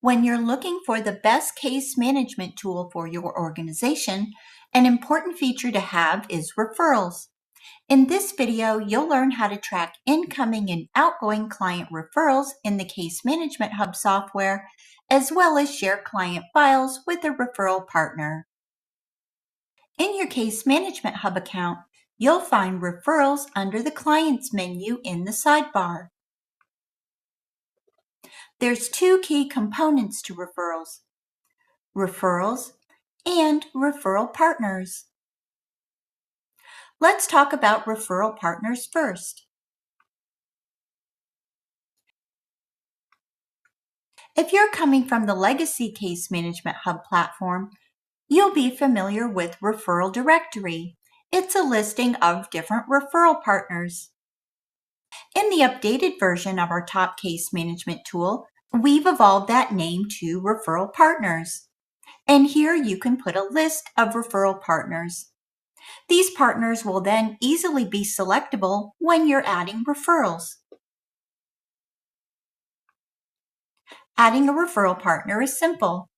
When you're looking for the best case management tool for your organization, an important feature to have is referrals. In this video, you'll learn how to track incoming and outgoing client referrals in the Case Management Hub software, as well as share client files with a referral partner. In your Case Management Hub account, you'll find referrals under the Clients menu in the sidebar. There's two key components to referrals: referrals and referral partners. Let's talk about referral partners first. If you're coming from the legacy Case Management Hub platform, you'll be familiar with Referral Directory. It's a listing of different referral partners. In the updated version of our top case management tool, we've evolved that name to Referral Partners. And here you can put a list of referral partners. These partners will then easily be selectable when you're adding referrals. Adding a referral partner is simple.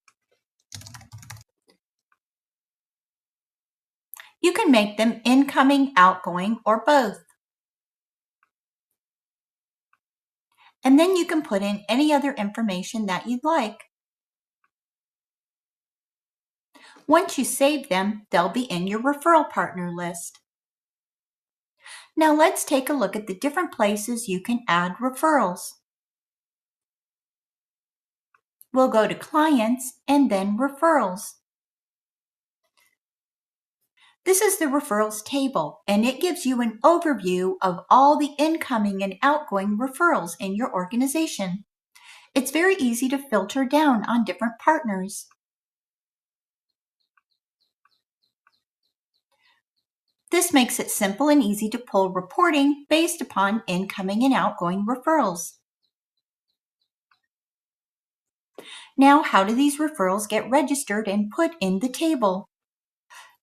You can make them incoming, outgoing, or both. And then you can put in any other information that you'd like. Once you save them, they'll be in your referral partner list. Now let's take a look at the different places you can add referrals. We'll go to Clients and then Referrals. This is the referrals table, and it gives you an overview of all the incoming and outgoing referrals in your organization. It's very easy to filter down on different partners. This makes it simple and easy to pull reporting based upon incoming and outgoing referrals. Now, how do these referrals get registered and put in the table?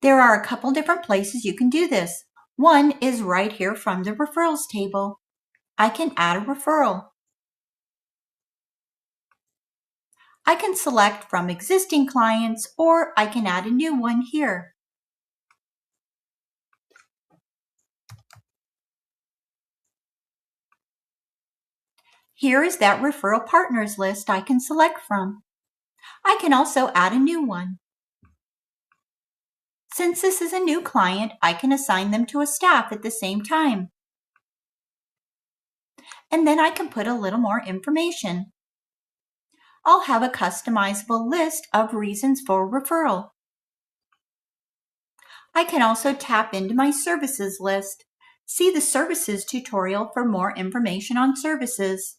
There are a couple different places you can do this. One is right here from the referrals table. I can add a referral. I can select from existing clients, or I can add a new one here. Here is that referral partners list I can select from. I can also add a new one. Since this is a new client, I can assign them to a staff at the same time. And then I can put a little more information. I'll have a customizable list of reasons for referral. I can also tap into my services list. See the services tutorial for more information on services.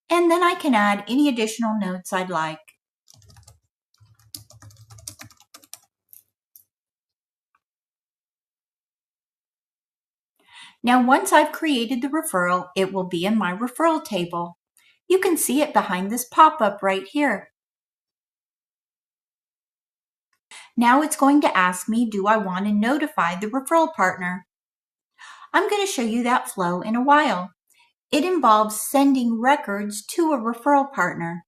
And then I can add any additional notes I'd like. Now, once I've created the referral, it will be in my referral table. You can see it behind this pop-up right here. Now it's going to ask me, do I want to notify the referral partner? I'm going to show you that flow in a while. It involves sending records to a referral partner.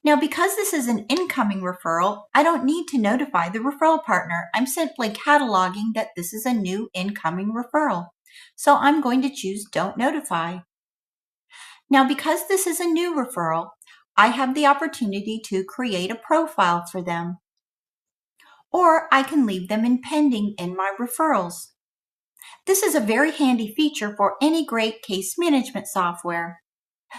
Now, because this is an incoming referral, I don't need to notify the referral partner. I'm simply cataloging that this is a new incoming referral. So I'm going to choose Don't Notify. Now, because this is a new referral, I have the opportunity to create a profile for them. Or I can leave them in pending in my referrals. This is a very handy feature for any great case management software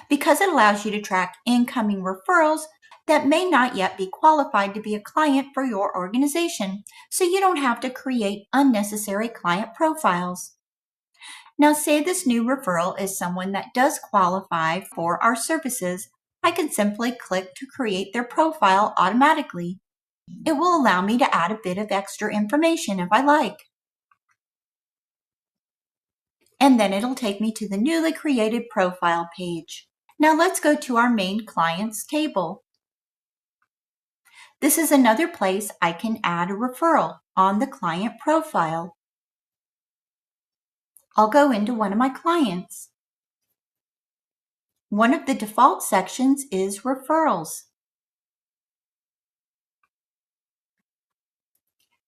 because it allows you to track incoming referrals that may not yet be qualified to be a client for your organization, so you don't have to create unnecessary client profiles. Now, say this new referral is someone that does qualify for our services. I can simply click to create their profile automatically. It will allow me to add a bit of extra information if I like. And then it'll take me to the newly created profile page. Now let's go to our main clients table. This is another place I can add a referral on the client profile. I'll go into one of my clients. One of the default sections is Referrals.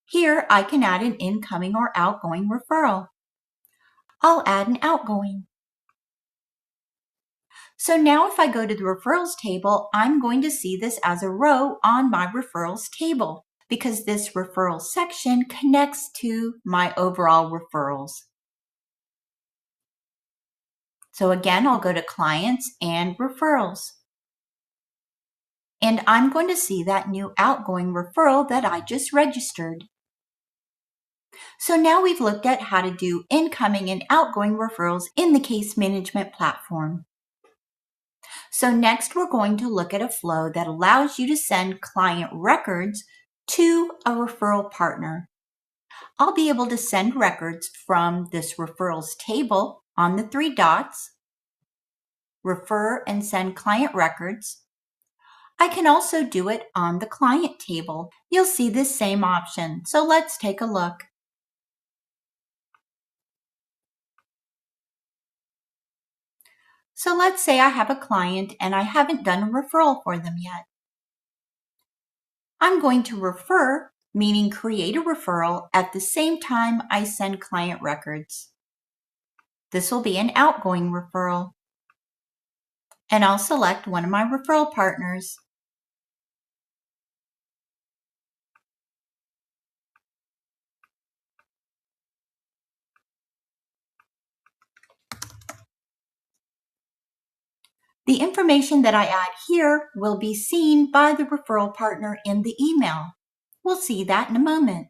Here, I can add an incoming or outgoing referral. I'll add an outgoing. So now if I go to the Referrals table, I'm going to see this as a row on my Referrals table because this Referrals section connects to my overall referrals. So again, I'll go to Clients and Referrals. And I'm going to see that new outgoing referral that I just registered. So now we've looked at how to do incoming and outgoing referrals in the case management platform. So next we're going to look at a flow that allows you to send client records to a referral partner. I'll be able to send records from this referrals table on the three dots, refer and send client records. I can also do it on the client table. You'll see this same option. So let's take a look. So let's say I have a client and I haven't done a referral for them yet. I'm going to refer, meaning create a referral at the same time I send client records. This will be an outgoing referral. And I'll select one of my referral partners. The information that I add here will be seen by the referral partner in the email. We'll see that in a moment.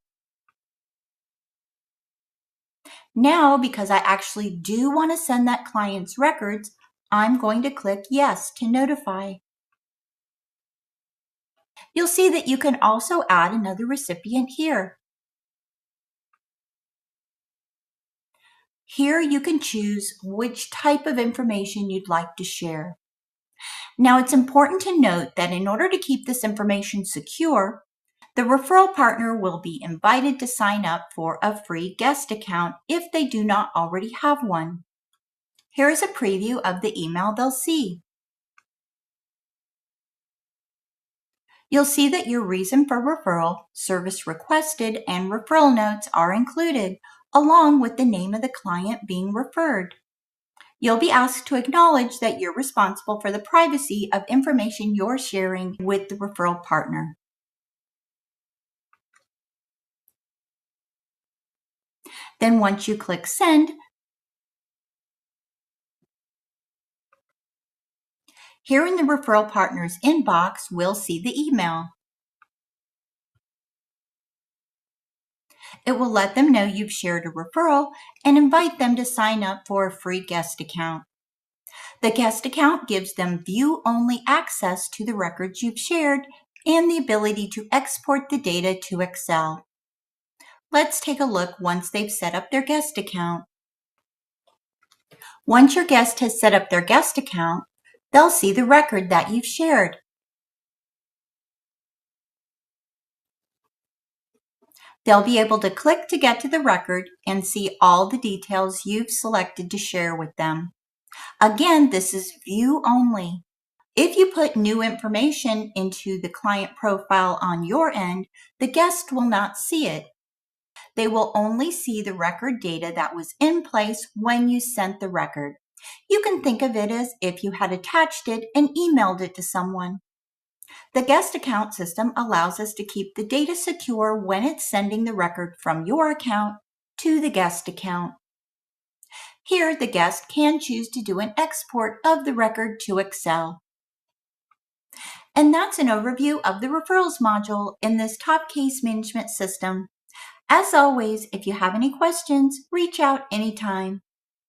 Now, because I actually do want to send that client's records, I'm going to click Yes to notify. You'll see that you can also add another recipient here. Here you can choose which type of information you'd like to share. Now, it's important to note that in order to keep this information secure, the referral partner will be invited to sign up for a free guest account if they do not already have one. Here is a preview of the email they'll see. You'll see that your reason for referral, service requested, and referral notes are included, along with the name of the client being referred. You'll be asked to acknowledge that you're responsible for the privacy of information you're sharing with the referral partner. Then once you click Send, here in the referral partner's inbox, we'll see the email. It will let them know you've shared a referral and invite them to sign up for a free guest account. The guest account gives them view-only access to the records you've shared and the ability to export the data to Excel. Let's take a look once they've set up their guest account. Once your guest has set up their guest account, they'll see the record that you've shared. They'll be able to click to get to the record and see all the details you've selected to share with them. Again, this is view only. If you put new information into the client profile on your end, the guest will not see it. They will only see the record data that was in place when you sent the record. You can think of it as if you had attached it and emailed it to someone. The guest account system allows us to keep the data secure when it's sending the record from your account to the guest account. Here, the guest can choose to do an export of the record to Excel. And that's an overview of the Referrals module in this top case management system. As always, if you have any questions, reach out anytime.